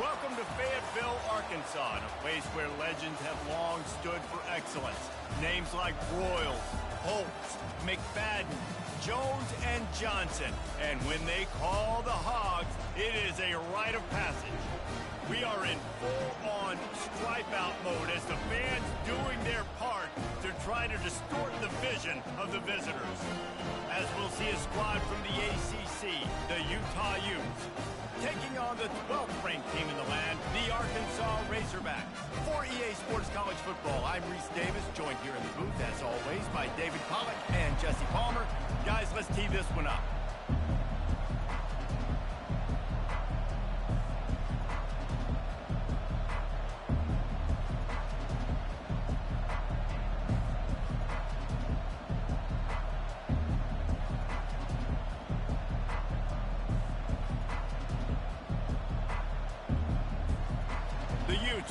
Welcome to Fayetteville, Arkansas, a place where legends have long stood for excellence. Names like Broyles, Holtz, McFadden, Jones, and Johnson. And when they call the Hogs, it is a rite of passage. We are in full-on stripe-out mode as the fans doing their part to try to distort the vision of the visitors. As we'll see a squad from the ACC, the Utah Utes, taking on the 12th ranked team in the land, the Arkansas Razorbacks. For EA Sports College Football, I'm Reese Davis, joined here in the booth, as always, by David Pollack and Jesse Palmer. Guys, let's tee this one up.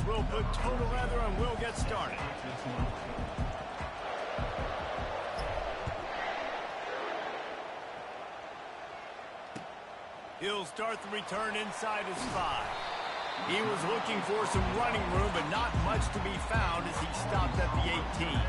We'll put total leather and we'll get started. He'll start the return inside his 5. He was looking for some running room, but not much to be found as he stopped at the 18.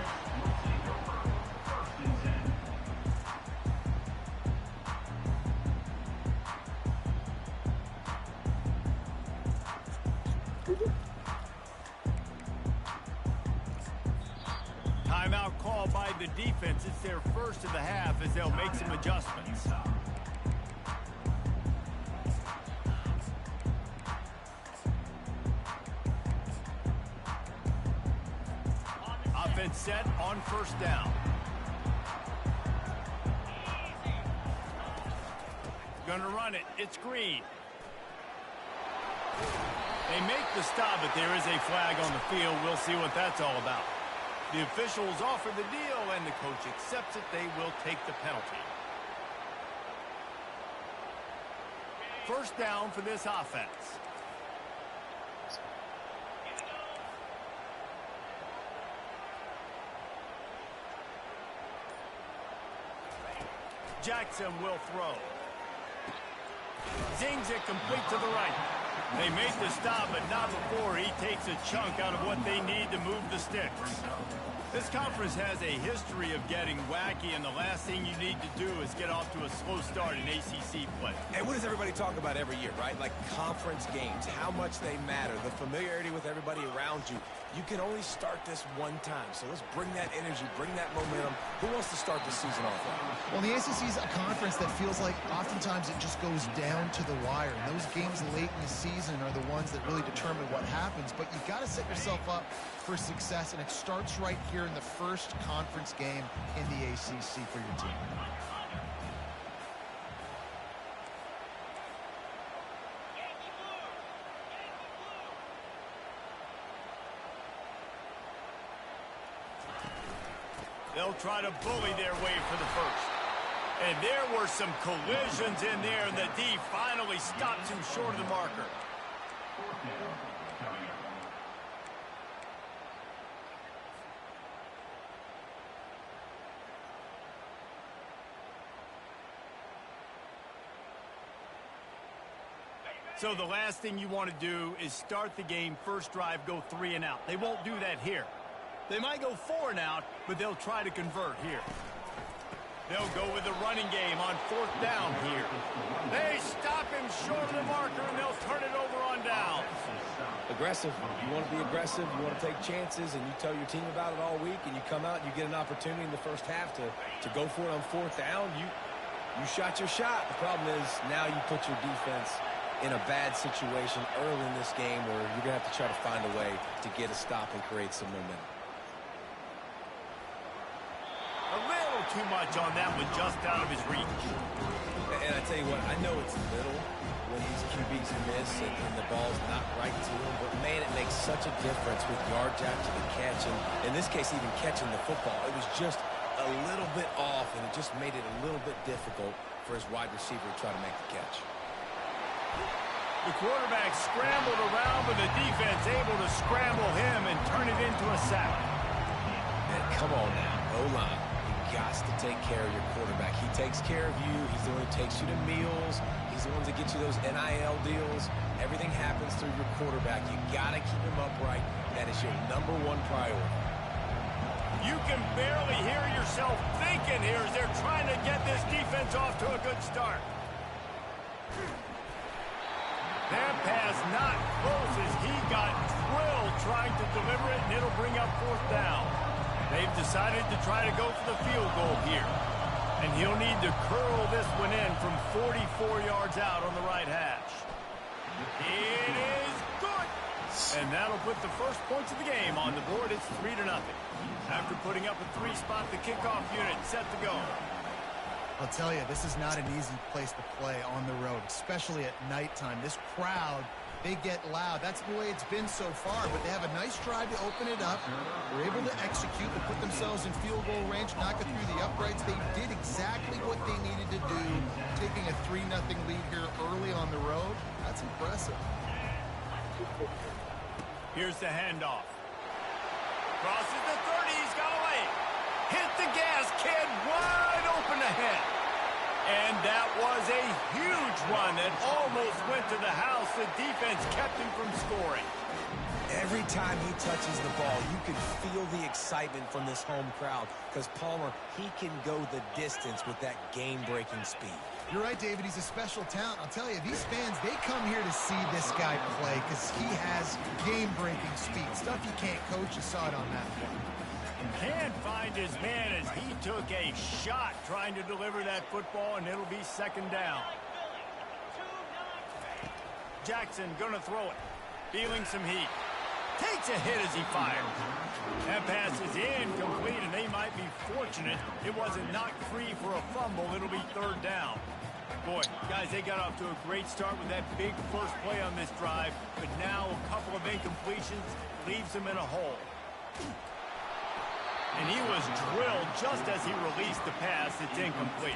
Timeout call by the defense. It's their first of the half as they'll make some adjustments. Offense set on first down. Gonna run it. It's Green. They make the stop, but there is a flag on the field. We'll see what that's all about. The officials offer the deal, and the coach accepts it. They will take the penalty. First down for this offense. Jackson will throw. Zings it complete to the right. They make the stop, but not before he takes a chunk out of what they need to move the sticks. This conference has a history of getting wacky, and the last thing you need to do is get off to a slow start in ACC play. And what does everybody talk about every year, right? Like conference games, how much they matter, the familiarity with everybody around you. You can only start this one time, so let's bring that energy, bring that momentum. Who wants to start the season off right? Well, the ACC is a conference that feels like oftentimes it just goes down to the wire. And those games late in the season are the ones that really determine what happens. But you've got to set yourself up for success, and it starts right here in the first conference game in the ACC for your team. They'll try to bully their way for the first. And there were some collisions in there, and the D finally stops him short of the marker. So the last thing you want to do is start the game, first drive, go 3 and out. They won't do that here. They might go 4 and out, but they'll try to convert here. They'll go with the running game on 4th down here. They stop him short of the marker, and they'll turn it over on down. Aggressive. You want to be aggressive. You want to take chances, and you tell your team about it all week, and you come out and you get an opportunity in the first half to go for it on 4th down. You shot your shot. The problem is now you put your defense in a bad situation early in this game where you're going to have to try to find a way to get a stop and create some momentum. A little too much on that one, just out of his reach. And I tell you what, I know it's little when these QBs miss and the ball's not right to them, but man, it makes such a difference with yards after the catch, and in this case, even catching the football. It was just a little bit off, and it just made it a little bit difficult for his wide receiver to try to make the catch. The quarterback scrambled around, but the defense able to scramble him and turn it into a sack. Man, come on now, O-line. You got to take care of your quarterback. He takes care of you. He's the one who takes you to meals. He's the one that gets you those NIL deals. Everything happens through your quarterback. You got to keep him upright. That is your #1 priority. You can barely hear yourself thinking here as they're trying to get this defense off to a good start. That pass not close as he got drilled trying to deliver it, and it'll bring up 4th down. They've decided to try to go for the field goal here. And he'll need to curl this one in from 44 yards out on the right hash. It is good. And that'll put the first points of the game on the board. It's 3-0. After putting up a 3-spot, the kickoff unit set to go. I'll tell you, this is not an easy place to play on the road, especially at nighttime. This crowd, they get loud. That's the way it's been so far, but they have a nice drive to open it up. They're able to execute, to put themselves in field goal range, knock it through the uprights. They did exactly what they needed to do, taking a 3-0 lead here early on the road. That's impressive. Here's the handoff. Crosses the 30, he's got away. Hit the gas, kid, wide open ahead. And that was a huge run that almost went to the house. The defense kept him from scoring. Every time he touches the ball, you can feel the excitement from this home crowd because Palmer, he can go the distance with that game-breaking speed. You're right, David. He's a special talent. I'll tell you, these fans, they come here to see this guy play because he has game-breaking speed. Stuff you can't coach. You saw it on that play. Can't find his man as he took a shot trying to deliver that football, and it'll be 2nd down. Jackson gonna throw it. Feeling some heat. Takes a hit as he fires. That pass is incomplete, and they might be fortunate it wasn't knocked free for a fumble. It'll be 3rd down. Boy, guys, they got off to a great start with that big first play on this drive, but now a couple of incompletions leaves them in a hole. And he was drilled just as he released the pass. It's incomplete.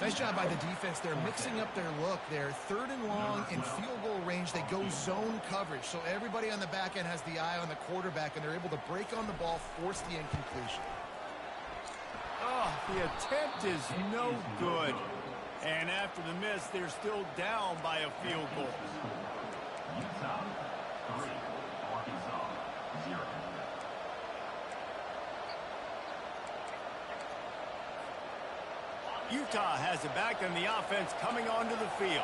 Nice job by the defense. They're mixing up their look. They're 3rd and long in field goal range. They go zone coverage. So everybody on the back end has the eye on the quarterback, and they're able to break on the ball, force the incompletion. Oh, the attempt is no good. And after the miss, they're still down by a field goal. Utah has it back on the offense coming onto the field.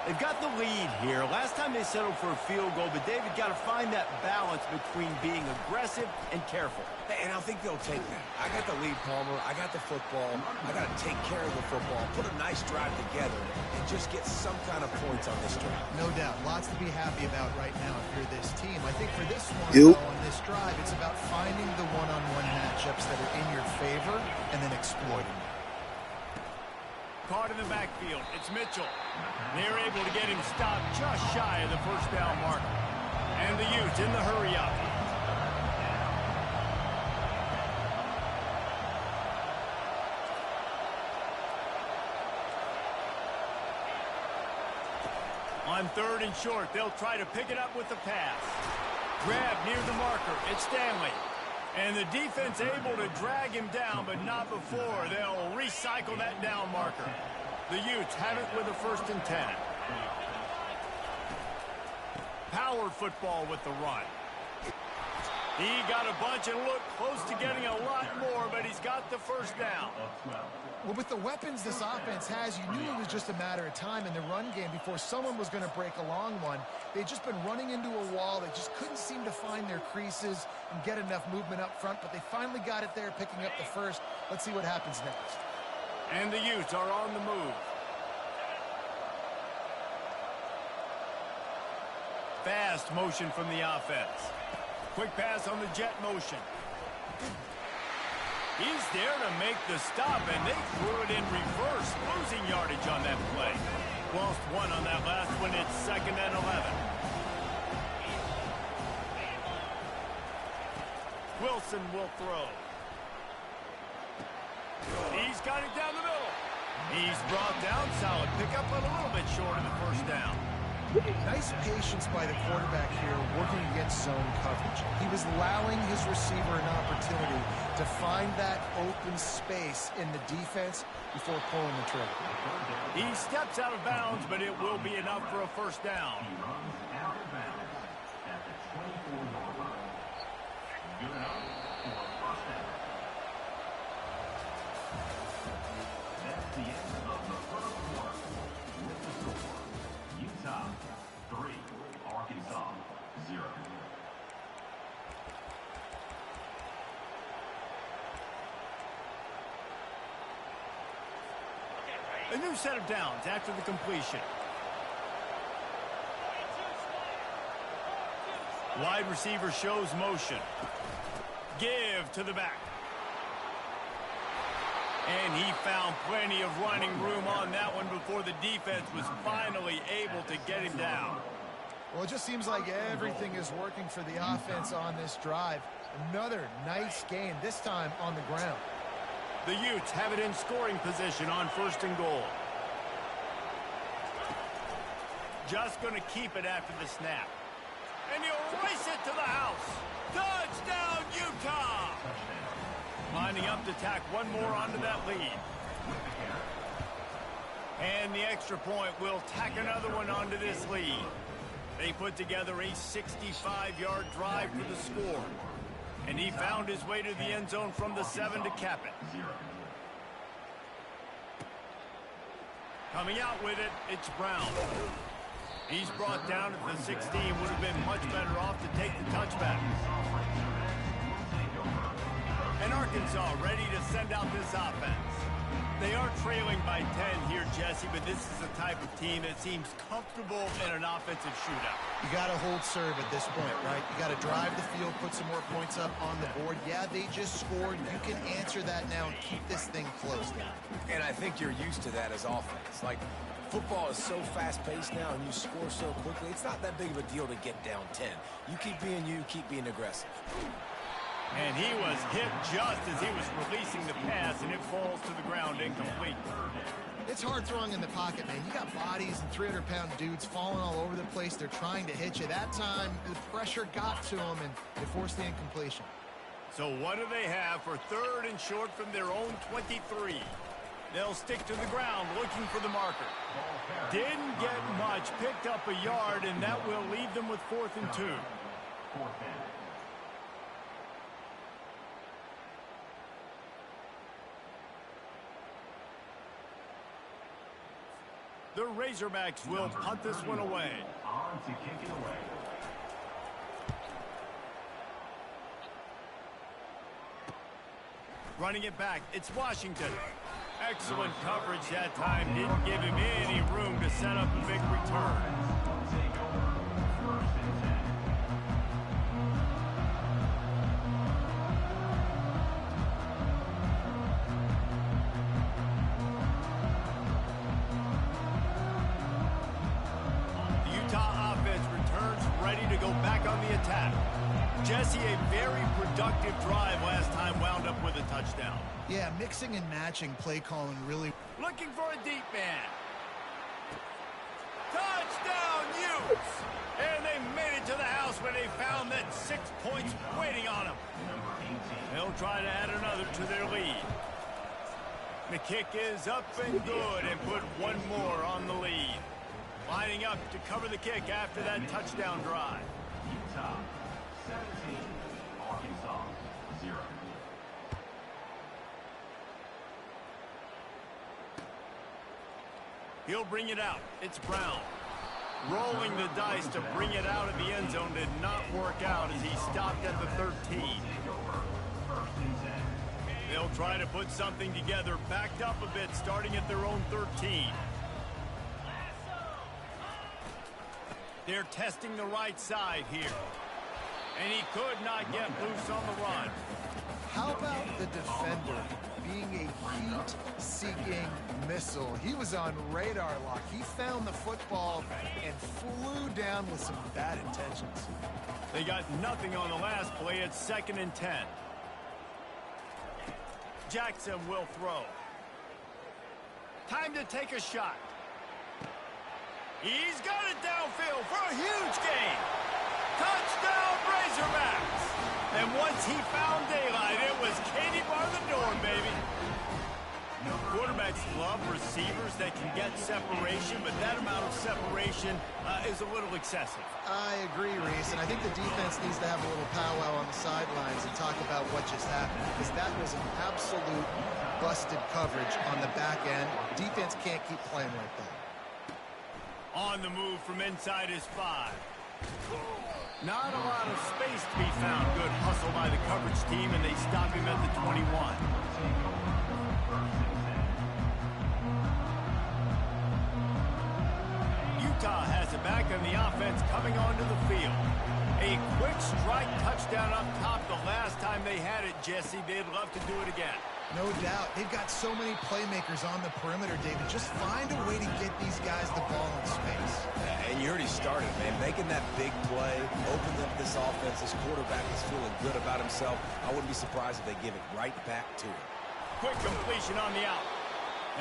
They've got the lead here. Last time they settled for a field goal, but David got to find that balance between being aggressive and careful. And I think they'll take that. I got the lead, Palmer. I got the football. I got to take care of the football, put a nice drive together, and just get some kind of points on this drive. No doubt. Lots to be happy about right now if you're this team. I think for this one, though, on this drive, it's about finding the one-on-one matchups that are in your favor and then exploiting them. Caught in the backfield. It's Mitchell. They're able to get him stopped just shy of the 1st down marker. And the Utes in the hurry up. On 3rd and short, they'll try to pick it up with the pass. Grab near the marker. It's Stanley. And the defense able to drag him down, but not before. They'll recycle that down marker. The Utes have it with a 1st and 10. Power football with the run. He got a bunch and looked close to getting a lot more, but he's got the 1st down. Well, with the weapons this offense has, you knew it was just a matter of time in the run game before someone was going to break a long one. They'd just been running into a wall. They just couldn't seem to find their creases and get enough movement up front, but they finally got it there, picking up the 1st. Let's see what happens next. And the Utes are on the move. Fast motion from the offense. Quick pass on the jet motion. He's there to make the stop, and they threw it in reverse, losing yardage on that play. Lost 1 on that last one. It's 2nd and 11. Wilson will throw. He's got it down the middle. He's brought down solid. Pick up a little bit short of the 1st down. Nice patience by the quarterback here working against zone coverage. He was allowing his receiver an opportunity to find that open space in the defense before pulling the trigger. He steps out of bounds, but it will be enough for a first down. He runs out of bounds at the 24-yard line. Good enough for a first down. That's the end of the first quarter. With the score, Utah 3, Arkansas 0. A new set of downs after the completion. Wide receiver shows motion. Give to the back. And he found plenty of running room on that one before the defense was finally able to get him down. Well, it just seems like everything is working for the offense on this drive. Another nice gain, this time on the ground. The Utes have it in scoring position on 1st and goal. Just going to keep it after the snap. And he'll race it to the house. Touchdown, Utah! Lining up to tack one more onto that lead. And the extra point will tack another one onto this lead. They put together a 65-yard drive for the score. And he found his way to the end zone from the 7 to cap it. Coming out with it, it's Brown. He's brought down at the 16. Would have been much better off to take the touchback. And Arkansas ready to send out this offense. They are trailing by 10 here, Jesse, but this is the type of team that seems comfortable in an offensive shootout. You got to hold serve at this point, right? You got to drive the field, put some more points up on the board. Yeah, they just scored. You can answer that now and keep this thing close now. And I think you're used to that as offense. Like, football is so fast-paced now and you score so quickly, it's not that big of a deal to get down 10. You keep being aggressive. And he was hit just as he was releasing the pass, and it falls to the ground incomplete. It's hard throwing in the pocket, man. You got bodies and 300-pound dudes falling all over the place. They're trying to hit you. That time, the pressure got to them, and they forced the incompletion. So what do they have for 3rd and short from their own 23? They'll stick to the ground looking for the marker. Didn't get much, picked up a yard, and that will leave them with 4th and 2. The Razorbacks will punt this one away. On to kick it away. Running it back, it's Washington. Excellent coverage that time. Didn't give him any room to set up a big return. Take over 1st and 10. Go back on the attack. Jesse, a very productive drive last time, wound up with a touchdown. Yeah, mixing and matching play calling really. Looking for a deep man. Touchdown, Utes! And they made it to the house where they found that 6 points waiting on them. They'll try to add another to their lead. The kick is up and good and put one more on the lead. Lining up to cover the kick after that touchdown drive. Utah 17, Arkansas 0. He'll bring it out. It's Brown. Rolling the dice to bring it out of the end zone did not work out as he stopped at the 13. They'll try to put something together, backed up a bit, starting at their own 13. They're testing the right side here. And he could not get loose on the run. How about the defender being a heat-seeking missile? He was on radar lock. He found the football and flew down with some bad intentions. They got nothing on the last play. It's 2nd and 10. Jackson will throw. Time to take a shot. He's got it downfield. he found daylight. It was Katie bar the door, baby. Quarterbacks love receivers that can get separation, but that amount of separation is a little excessive. I agree, Reese, and I think the defense needs to have a little powwow on the sidelines and talk about what just happened, because that was an absolute busted coverage on the back end. Defense can't keep playing like that. On the move from inside his 5. Not a lot of space to be found. Good hustle by the coverage team, and they stop him at the 21. Utah has it back on the offense coming onto the field. A quick strike touchdown up top the last time they had it, Jesse. They'd love to do it again. No doubt. They've got so many playmakers on the perimeter, David. Just find a way to get these guys the ball in space. And you already started, man. Making that big play, opened up this offense. This quarterback is feeling good about himself. I wouldn't be surprised if they give it right back to him. Quick completion on the out.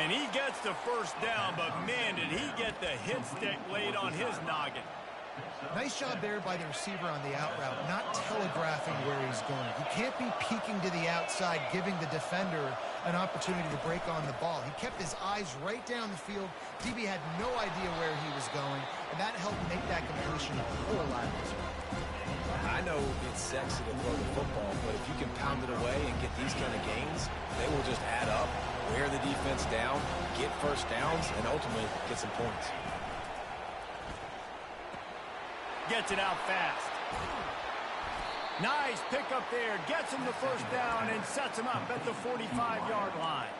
And he gets the first down, but man, did he get the hit stick laid on his noggin. Nice job there by the receiver on the out route, not telegraphing where he's going. He can't be peeking to the outside, giving the defender an opportunity to break on the ball. He kept his eyes right down the field. DB had no idea where he was going, and that helped make that completion a whole lot easier. I know it's sexy to throw the football, but if you can pound it away and get these kind of gains, they will just add up, wear the defense down, get first downs, and ultimately get some points. Gets it out fast. Nice pickup there. Gets him the first down and sets him up at the 45-yard line.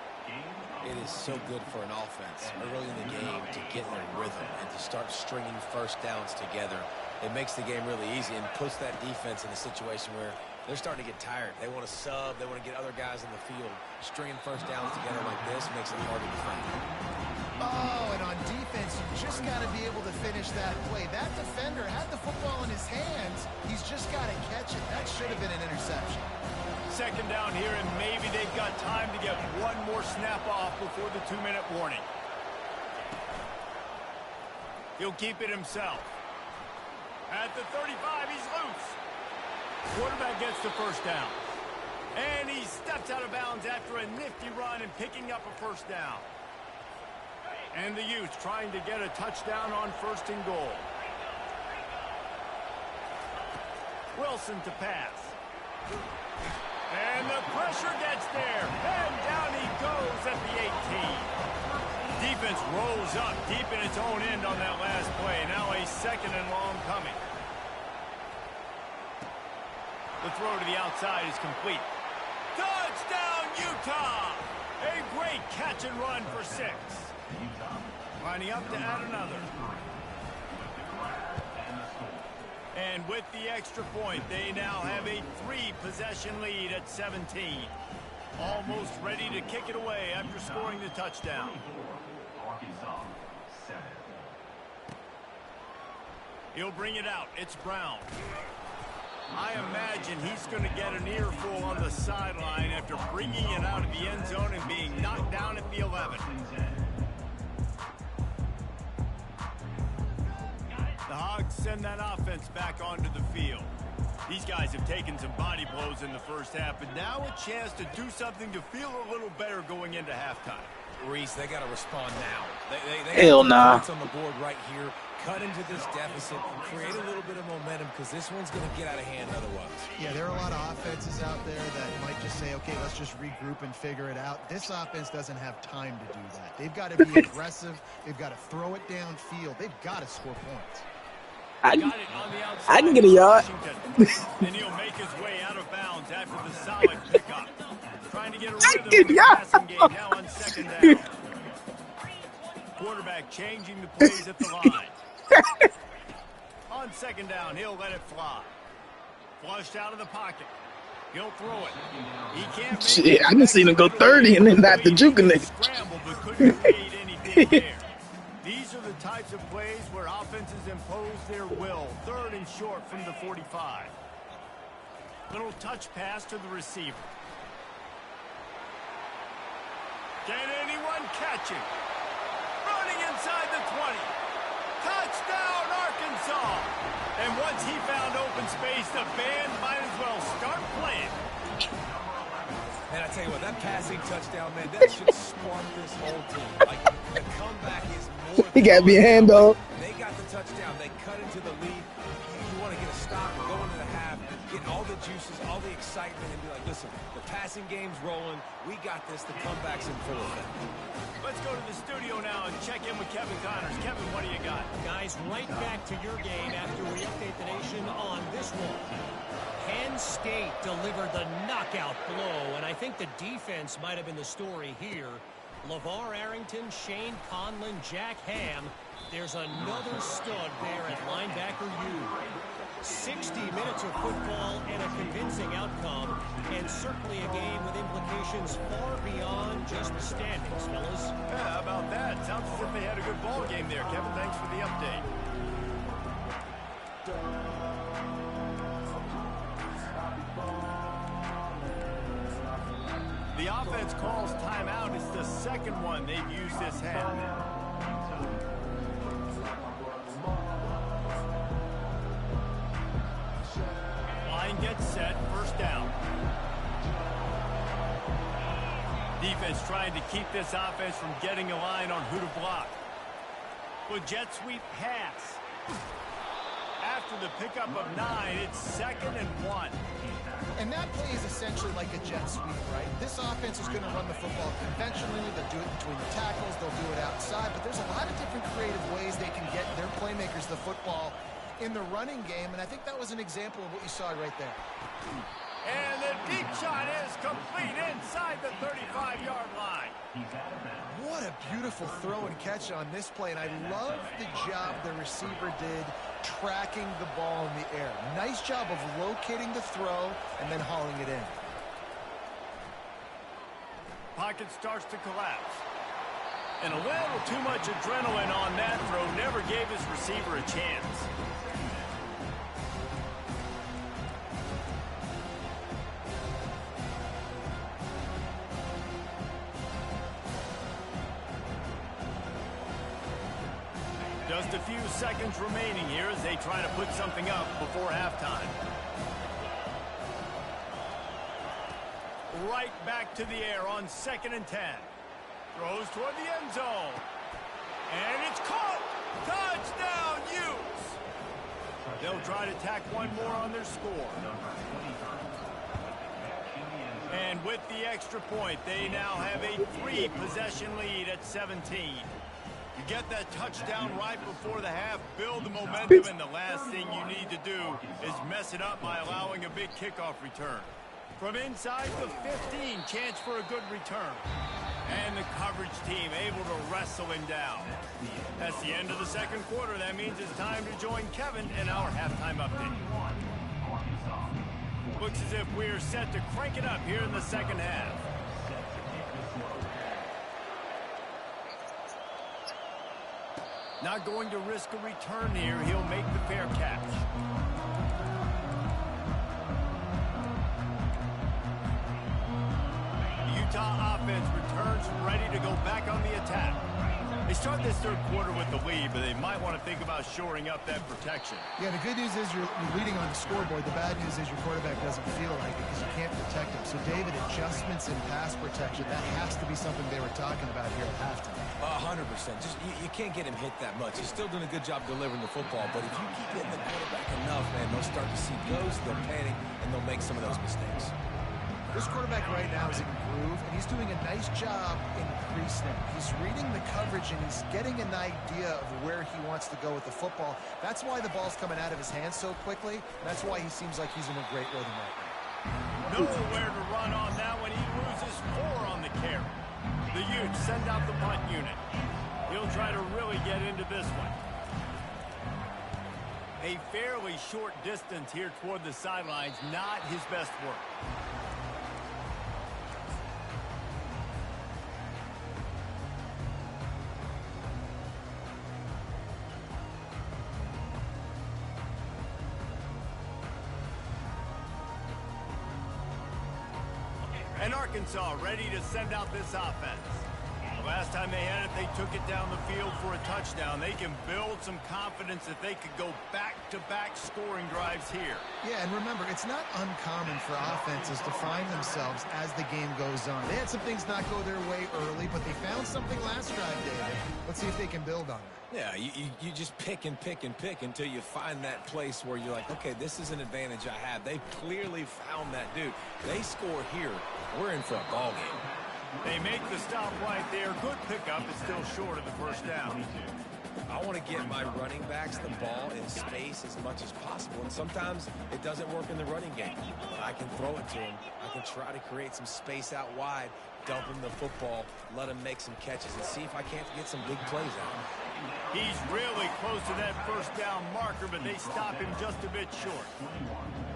It is so good for an offense early in the game to get in a rhythm and to start stringing first downs together. It makes the game really easy and puts that defense in a situation where they're starting to get tired. They want to sub. They want to get other guys in the field. Stringing first downs together like this makes it hard to defend. Oh, and on defense, you just got to be able to finish that play. That defender had the football in his hands. He's just got to catch it. That should have been an interception. Second down here, and maybe they've got time to get one more snap off before the 2-minute warning. He'll keep it himself. At the 35, he's loose. Quarterback gets the first down. And he steps out of bounds after a nifty run and picking up a first down. And the Utes trying to get a touchdown on 1st and goal. Wilson to pass. And the pressure gets there. And down he goes at the 18. Defense rolls up deep in its own end on that last play. Now a 2nd and long coming. The throw to the outside is complete. Touchdown, Utah! A great catch and run for 6. Lining up to add another. And with the extra point, they now have a 3-possession lead at 17. Almost ready to kick it away after scoring the touchdown. He'll bring it out. It's Brown. I imagine he's going to get an earful on the sideline after bringing it out of the end zone and being knocked down at the 11. The Hogs send that offense back onto the field. These guys have taken some body blows in the first half, but now a chance to do something to feel a little better going into halftime. Reese, they got to respond now. They Hell nah. Points on the board right here. Cut into this deficit, create a little bit of momentum because this one's going to get out of hand otherwise. Yeah, there are a lot of offenses out there that might just say, okay, let's just regroup and figure it out. This offense doesn't have time to do that. They've got to be aggressive. They've got to throw it downfield. They've got to score points. I can get a yard. Then he'll make his way out of bounds after the solid pickup. Trying to get a rhythm get in the passing game now on 2nd down. Quarterback changing the plays at the line. On 2nd down, he'll let it fly. Flushed out of the pocket. He'll throw it. He can't make Shit, I just seen him go 30 and then not the juking it. Scramble, but couldn't create anything there. These are the types of plays where offenses impose their will. 3rd and short from the 45. Little touch pass to the receiver. Can anyone catch him? Running inside the 20. Touchdown, Arkansas. And once he found open space, the band might as well start playing. Man, I tell you what, that passing touchdown, man, that should spark this whole team. Like, the comeback is more He got me a hand dog. They got the touchdown. They cut into the lead. You want to get a stop, go into the half, get all the juices, all the excitement, and be like, listen, the passing game's rolling. We got this. The comeback's in full effect. Let's go to the studio now and check in with Kevin Connors. Kevin, what do you got? Guys, right back to your game after we update the nation on this one. Penn State delivered the knockout blow, and I think the defense might have been the story here. LeVar Arrington, Shane Conlon, Jack Ham. There's another stud there at linebacker U. 60 minutes of football and a convincing outcome, and certainly a game with implications far beyond just the standings, fellas. Yeah, how about that? Sounds as if they had a good ball game there. Kevin, thanks for the update. The offense calls timeout. It's the second one they've used this half. Line gets set, first down. Defense trying to keep this offense from getting a line on who to block. Well, jet sweep pass. After the pickup of 9, it's 2nd and 1. And that play is essentially like a jet sweep, right? This offense is going to run the football conventionally. They'll do it between the tackles. They'll do it outside. But there's a lot of different creative ways they can get their playmakers the football in the running game. And I think that was an example of what you saw right there. And the deep shot is complete inside the 35-yard line. What a beautiful throw and catch on this play. And I love the job the receiver did tracking the ball in the air. Nice job of locating the throw and then hauling it in. Pocket starts to collapse. And a little too much adrenaline on that throw never gave his receiver a chance. Just a few seconds remaining here as they try to put something up before halftime. Right back to the air on 2nd and 10. Throws toward the end zone. And it's caught! Touchdown, Utes! They'll try to tack one more on their score. And with the extra point, they now have a 3-possession lead at 17. You get that touchdown right before the half, build the momentum, and the last thing you need to do is mess it up by allowing a big kickoff return. From inside the 15, chance for a good return. And the coverage team able to wrestle him down. That's the end of the second quarter. That means it's time to join Kevin in our halftime update. Looks as if we're set to crank it up here in the second half. Not going to risk a return here. He'll make the fair catch. The Utah offense returns ready to go back on the attack. They start this third quarter with the lead, but they might want to think about shoring up that protection. Yeah, the good news is you're leading on the scoreboard. The bad news is your quarterback doesn't feel like it because you can't protect him. So, David, adjustments in pass protection, that has to be something they were talking about here at halftime. 100%. Just you can't get him hit that much. He's still doing a good job delivering the football, but if you keep hitting the quarterback enough, man, they'll start to see ghosts, they'll panic, and they'll make some of those mistakes. This quarterback right now is in groove, and he's doing a nice job in pre-snap. He's reading the coverage, and he's getting an idea of where he wants to go with the football. That's why the ball's coming out of his hands so quickly, and that's why he seems like he's in a great rhythm right now. Nowhere to run on that when he loses 4 on the carry. The Utes send out the punt unit. He'll try to really get into this one. A fairly short distance here toward the sidelines, not his best work. And Arkansas ready to send out this offense. Last time they had it, they took it down the field for a touchdown. They can build some confidence that they could go back-to-back scoring drives here. Yeah, and remember, it's not uncommon for offenses to find themselves as the game goes on. They had some things not go their way early, but they found something last drive, David. Let's see if they can build on it. Yeah, you just pick and pick and pick until you find that place where you're like, okay, this is an advantage I have. They clearly found that dude. They score here, we're in for a ball game. They make the stop right there. Good pickup. It's still short of the first down. I want to get my running backs the ball in space as much as possible, and sometimes it doesn't work in the running game. But I can throw it to them. I can try to create some space out wide, dump him the football, let him make some catches, and see if I can't get some big plays out of him. He's really close to that first down marker, but they stop him just a bit short.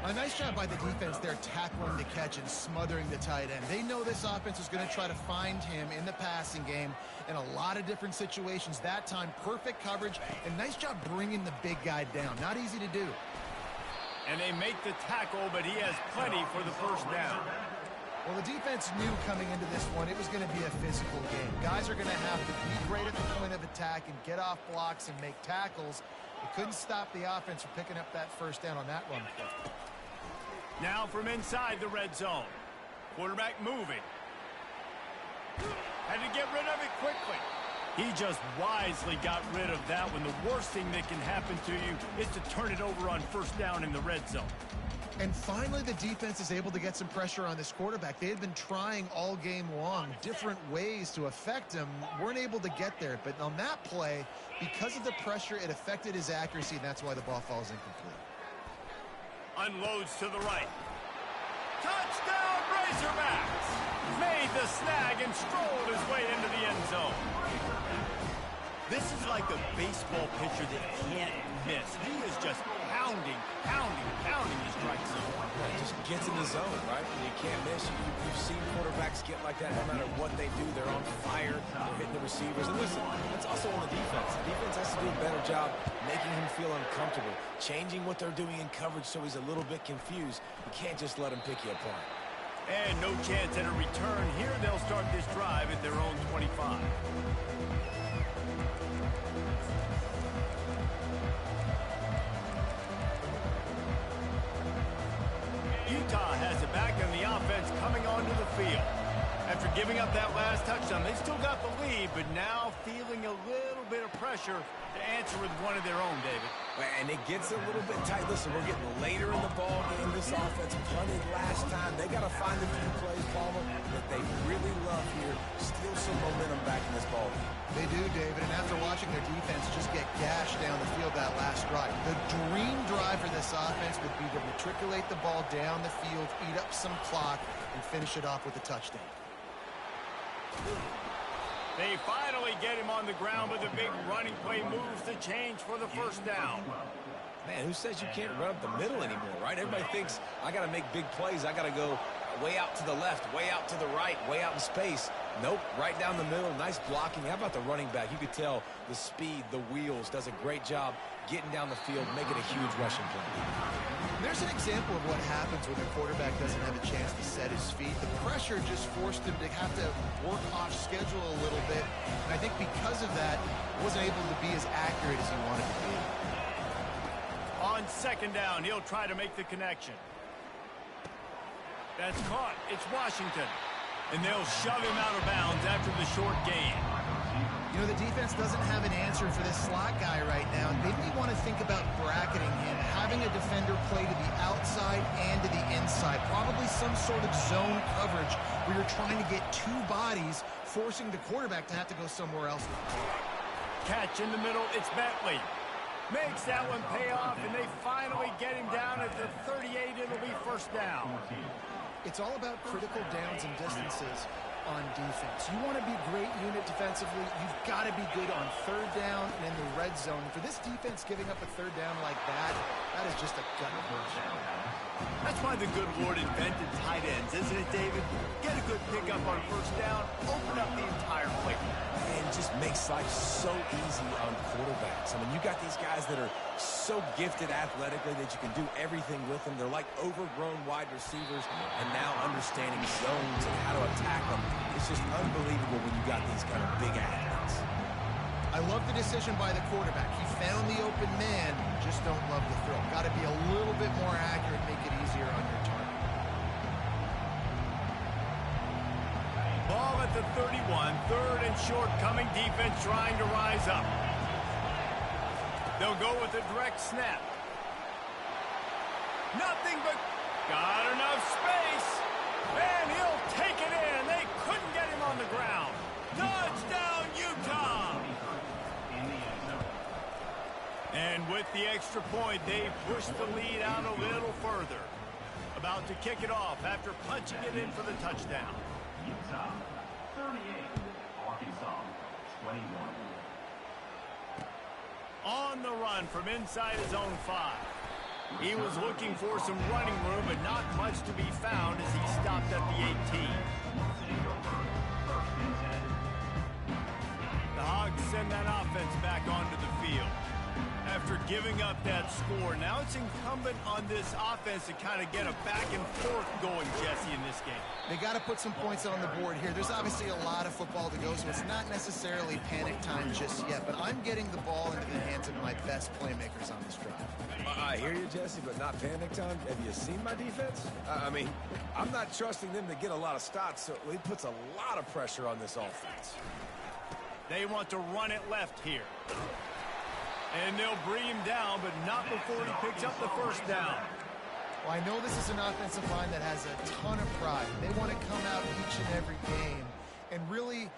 A nice job by the defense there, tackling the catch and smothering the tight end. They know this offense is going to try to find him in the passing game in a lot of different situations. That time, perfect coverage, and nice job bringing the big guy down. Not easy to do. And they make the tackle, but he has plenty for the first down. Well, the defense knew coming into this one it was going to be a physical game. Guys are going to have to be great at the point of attack and get off blocks and make tackles. They couldn't stop the offense from picking up that first down on that run play. Now from inside the red zone. Quarterback moving. Had to get rid of it quickly. He just wisely got rid of that one. The worst thing that can happen to you is to turn it over on first down in the red zone. And finally, the defense is able to get some pressure on this quarterback. They had been trying all game long different ways to affect him. Weren't able to get there. But on that play, because of the pressure, it affected his accuracy, and that's why the ball falls incomplete. Unloads to the right. Touchdown, Razorbacks! Made the snag and strolled his way into the end zone. This is like a baseball pitcher that can't miss. He is just pounding his strike zone. He just gets in the zone, right? And you can't miss. You've seen quarterbacks get like that no matter what they do. They're on fire. They're hitting the receivers. And listen, that's also on the defense. The defense has to do a better job making him feel uncomfortable, changing what they're doing in coverage so he's a little bit confused. You can't just let him pick you apart. And no chance at a return. Here they'll start this drive at their own 25. Utah has it back and the offense coming onto the field. After giving up that last touchdown, they still got the lead, but now feeling a little bit of pressure to answer with one of their own, David. And it gets a little bit tight. Listen, we're getting later in the ball game. This offense punted last time. They got to find a few plays, Palmer, that they really love here. Steal some momentum back in this ball game. They do, David, and after watching their defense just get gashed down the field that last drive, the dream drive for this offense would be to matriculate the ball down the field, eat up some clock, and finish it off with a touchdown. They finally get him on the ground, but the big running play moves the change for the first down. Man, who says you can't run up the middle anymore, right? Everybody thinks I got to make big plays. I got to go way out to the left, way out to the right, way out in space. Nope, right down the middle. Nice blocking. How about the running back? You could tell the speed, the wheels, does a great job getting down the field, making a huge rushing play. There's an example of what happens when the quarterback doesn't have a chance to set his feet. The pressure just forced him to have to work off schedule a little bit. And I think because of that, he wasn't able to be as accurate as he wanted to be. On second down, he'll try to make the connection. That's caught. It's Washington. And they'll shove him out of bounds after the short gain. You know, the defense doesn't have an answer for this slot guy right now. Maybe you want to think about bracketing him, having a defender play to the outside and to the inside. Probably some sort of zone coverage where you're trying to get two bodies, forcing the quarterback to have to go somewhere else. Catch in the middle. It's Bentley. Makes that one pay off, and they finally get him down at the 38. It'll be first down. It's all about critical downs and distances on defense. You want to be a great unit defensively, you've got to be good on third down and in the red zone. For this defense giving up a third down like that, That is just a gut punch. That's why the good Lord invented tight ends, isn't it, David? Get a good pickup on first down, open up the entire plate. And just makes life so easy on quarterbacks. I mean, you got these guys that are so gifted athletically that you can do everything with them. They're like overgrown wide receivers, and now understanding zones and how to attack them. It's just unbelievable when you got these kind of big athletes. I love the decision by the quarterback. He found the open man, just don't love the throw. Got to be a little bit more accurate, make it easier on your target. Ball at the 31, third and short, coming defense trying to rise up. They'll go with a direct snap. Nothing but got enough space. And he'll take it in. They couldn't get him on the ground. Touchdown, Utah! And with the extra point, they pushed the lead out a little further. About to kick it off after punching it in for the touchdown. Utah 38, Arkansas 21. On the run from inside his own 5. He was looking for some running room, but not much to be found as he stopped at the 18. The Hogs send that offense back onto the field. After giving up that score, now it's incumbent on this offense to kind of get a back and forth going, Jesse, in this game. They got to put some points on the board here. There's obviously a lot of football to go, so it's not necessarily panic time just yet, but I'm getting the ball into the hands of my best playmakers on this drive. I hear you, Jesse, but not panic time. Have you seen my defense? I mean, I'm not trusting them to get a lot of stops, so it puts a lot of pressure on this offense. They want to run it left here. And they'll bring him down, but not before he picks up the first down. Well, I know this is an offensive line that has a ton of pride. They want to come out each and every game and really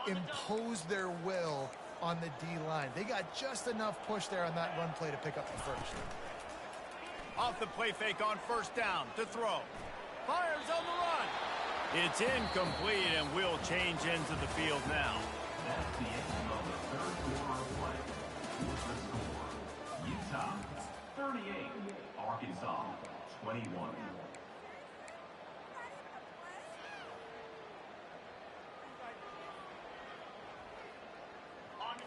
impose their will on the D-line. They got just enough push there on that run play to pick up the first. Off the play fake on first down to throw. Fires on the run. It's incomplete, and we'll change ends of the field now. That's the end of the third quarter of play. With the score, Utah 38, Arkansas 21.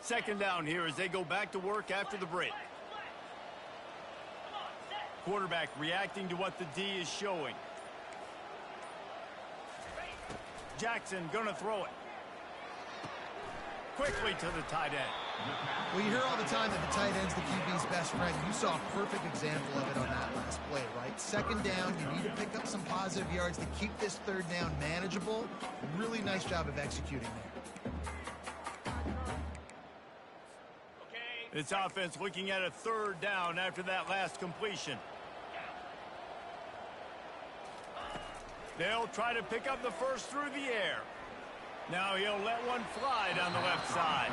Second down here as they go back to work after the break. Quarterback reacting to what the D is showing. Jackson gonna throw it. Quickly to the tight end. Well, you hear all the time that the tight end's the QB's best friend. You saw a perfect example of it on that last play, right? Second down, you need to pick up some positive yards to keep this third down manageable. Really nice job of executing there. This offense looking at a third down after that last completion. They'll try to pick up the first through the air. Now he'll let one fly down the left side.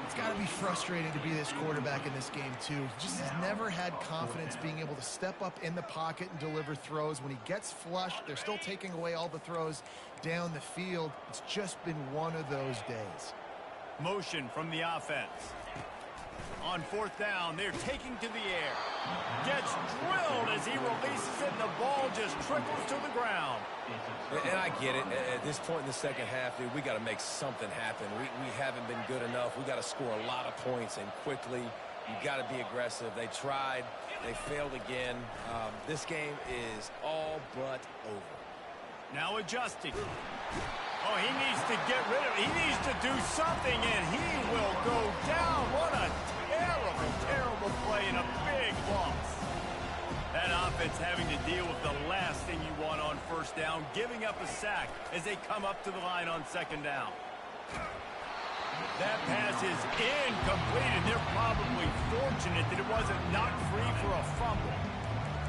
It's got to be frustrating to be this quarterback in this game, too. He just has never had confidence being able to step up in the pocket and deliver throws. When he gets flushed, they're still taking away all the throws down the field. It's just been one of those days. Motion from the offense. On fourth down, they're taking to the air. Gets drilled as he releases it, and the ball just trickles to the ground. And I get it. At this point in the second half, dude, we got to make something happen. We haven't been good enough. We got to score a lot of points, and quickly. You got to be aggressive. They tried. They failed again. This game is all but over. Now adjusting. Oh, he needs to get rid of it. He needs to do something, and he will go down. What a terrible, terrible play and a big loss. That offense having to deal with the last thing you want on first down, giving up a sack as they come up to the line on second down. That pass is incomplete, and they're probably fortunate that it wasn't knocked free for a fumble.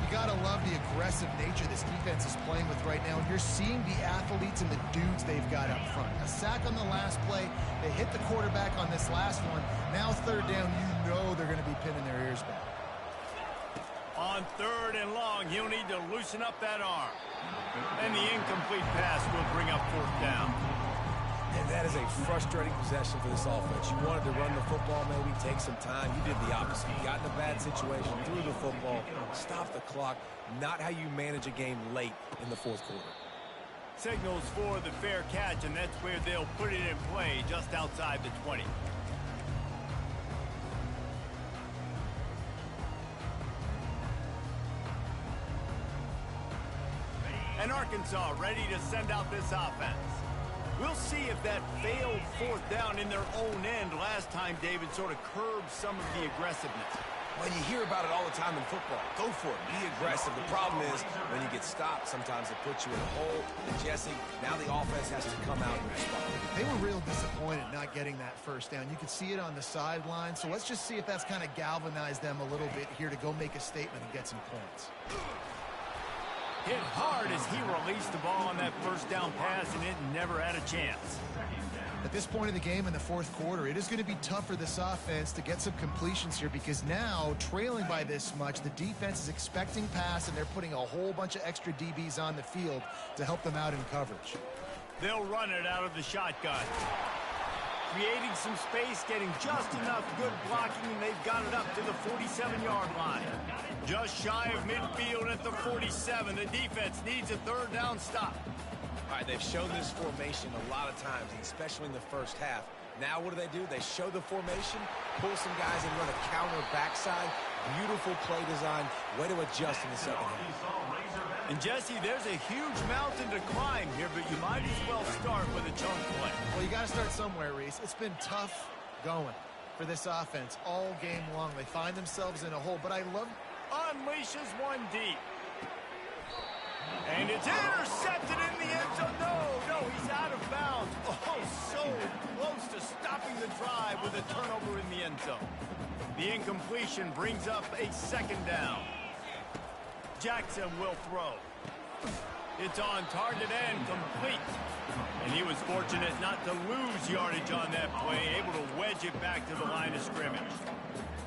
You got to love the aggressive nature this defense is playing with right now. And you're seeing the athletes and the dudes they've got up front. A sack on the last play. They hit the quarterback on this last one. Now third down, you know they're going to be pinning their ears back. On third and long, he'll need to loosen up that arm. And the incomplete pass will bring up fourth down. And And that is a frustrating possession for this offense. You wanted to run the football, maybe take some time. You did the opposite. You got in a bad situation, threw the football, stopped the clock. Not how you manage a game late in the fourth quarter. Signals for the fair catch, and that's where they'll put it in play, just outside the 20. And Arkansas ready to send out this offense. We'll see if that failed fourth down in their own end last time, David, sort of curbed some of the aggressiveness. Well, you hear about it all the time in football. Go for it. Be aggressive. The problem is when you get stopped, sometimes it puts you in a hole. And Jesse, now the offense has to come out and respond. They were real disappointed not getting that first down. You could see it on the sideline. So let's just see if that's kind of galvanized them a little bit here to go make a statement and get some points. Hit hard as he released the ball on that first down pass, and it never had a chance. At this point in the game in the fourth quarter, it is going to be tough for this offense to get some completions here because now, trailing by this much, the defense is expecting pass, and they're putting a whole bunch of extra DBs on the field to help them out in coverage. They'll run it out of the shotgun. Creating some space, getting just enough good blocking, and they've got it up to the 47-yard line. Just shy of midfield at the 47. The defense needs a third down stop. All right, they've shown this formation a lot of times, and especially in the first half. Now what do? They show the formation, pull some guys and run a counter backside. Beautiful play design. Way to adjust in the second half. And Jesse, there's a huge mountain to climb here, but you might as well start with a chunk play. Well, you got to start somewhere, Reese. It's been tough going for this offense all game long. They find themselves in a hole, but I love... Unleashes one deep. And it's intercepted in the end zone. No, he's out of bounds. Oh, so close to stopping the drive with a turnover in the end zone. The incompletion brings up a second down. Jackson will throw. It's on target and complete. And he was fortunate not to lose yardage on that play, able to wedge it back to the line of scrimmage.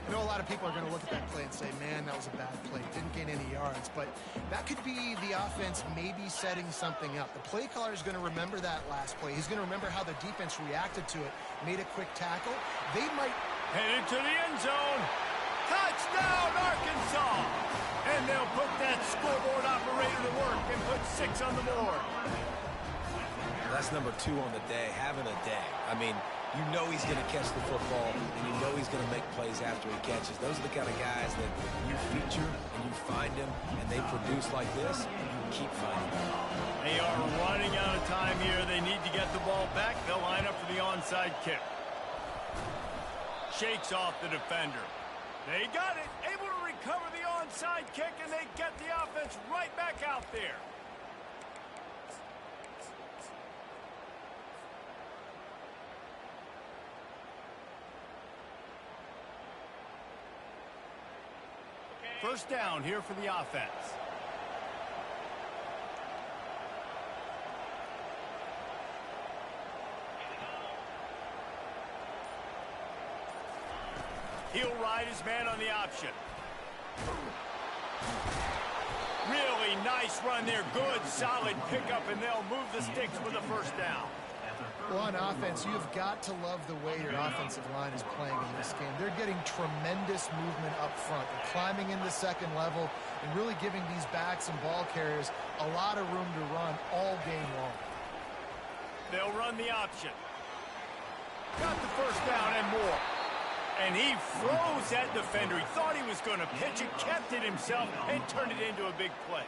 I know a lot of people are going to look at that play and say, man, that was a bad play. Didn't gain any yards. But that could be the offense maybe setting something up. The play caller is going to remember that last play. He's going to remember how the defense reacted to it, made a quick tackle. They might... Headed to the end zone. Touchdown, Arkansas! And they'll put that scoreboard operator to work and put 6 on the board. That's number 2 on the day, having a day. I mean, you know he's going to catch the football, and you know he's going to make plays after he catches. Those are the kind of guys that you feature and you find them, and they produce like this, you keep finding them. They are running out of time here. They need to get the ball back. They'll line up for the onside kick. Shakes off the defender. They got it, able to recover the onside kick, and they get the offense right back out there. First down here for the offense. He'll ride his man on the option. Really nice run there. Good, solid pickup, and they'll move the sticks for the first down. Well, on offense, you've got to love the way your offensive line is playing in this game. They're getting tremendous movement up front. They're climbing into second level and really giving these backs and ball carriers a lot of room to run all game long. They'll run the option. Got the first down and more. And he froze that defender. He thought he was going to pitch it, kept it himself, and turned it into a big play.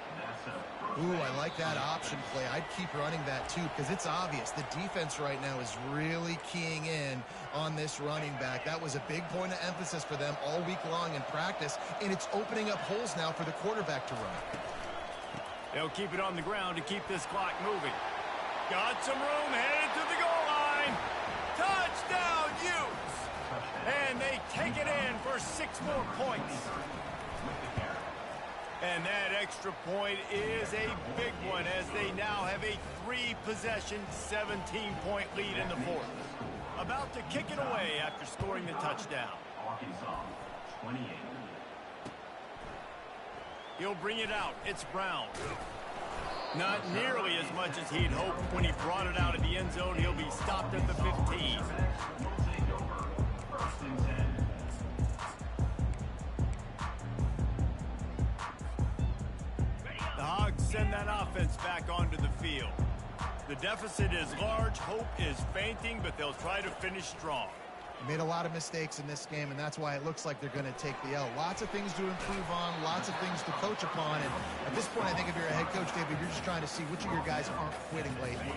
Ooh, I like that option play. I'd keep running that too because it's obvious the defense right now is really keying in on this running back. That was a big point of emphasis for them all week long in practice, and it's opening up holes now for the quarterback to run. They'll keep it on the ground to keep this clock moving. Got some room, headed to the goal line. Touchdown, Utes! And they take it in for 6 more points. And that extra point is a big one as they now have a 3-possession, 17-point lead in the fourth. About to kick it away after scoring the touchdown. Arkansas, 28. He'll bring it out. It's Brown. Not nearly as much as he'd hoped when he brought it out of the end zone. He'll be stopped at the 15. Will take over. First and 10. The Hogs send that offense back onto the field. The deficit is large, hope is fainting, but they'll try to finish strong. They made a lot of mistakes in this game, and that's why it looks like they're going to take the L. Lots of things to improve on, lots of things to coach upon, and at this point, I think if you're a head coach, David, you're just trying to see which of your guys aren't quitting lately.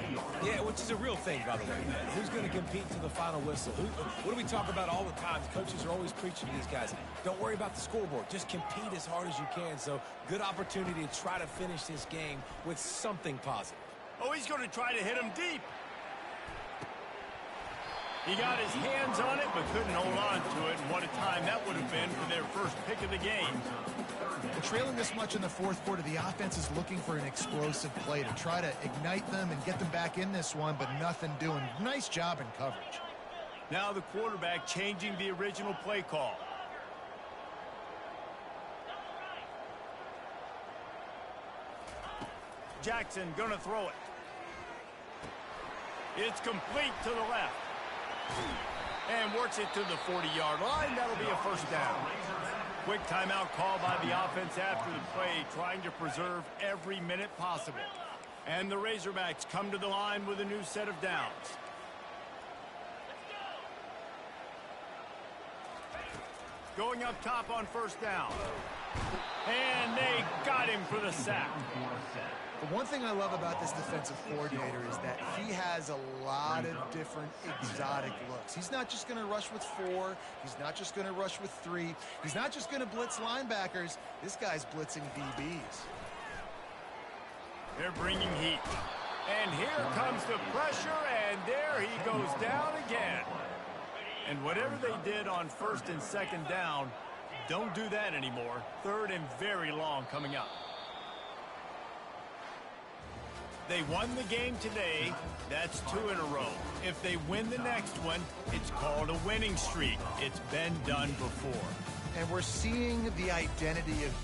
Yeah, which is a real thing, by the way. Who's going to compete to the final whistle? What do we talk about all the time? The coaches are always preaching to these guys. Don't worry about the scoreboard. Just compete as hard as you can. So, good opportunity to try to finish this game with something positive. Oh, he's going to try to hit him deep. He got his hands on it, but couldn't hold on to it. And what a time that would have been for their first pick of the game. Well, trailing this much in the fourth quarter, the offense is looking for an explosive play to try to ignite them and get them back in this one, but nothing doing. Nice job in coverage. Now the quarterback changing the original play call. Jackson gonna throw it. It's complete to the left. And works it to the 40-yard line. That'll be a first down. Quick timeout call by the offense after the play, trying to preserve every minute possible. And the Razorbacks come to the line with a new set of downs. Going up top on first down. And they got him for the sack. The one thing I love about this defensive coordinator is that he has a lot of different exotic looks. He's not just going to rush with 4. He's not just going to rush with 3. He's not just going to blitz linebackers. This guy's blitzing DBs. They're bringing heat. And here comes the pressure, and there he goes down again. And whatever they did on first and second down, don't do that anymore. Third and very long coming up. They won the game today. That's 2 in a row. If they win the next one, it's called a winning streak. It's been done before. And we're seeing the identity of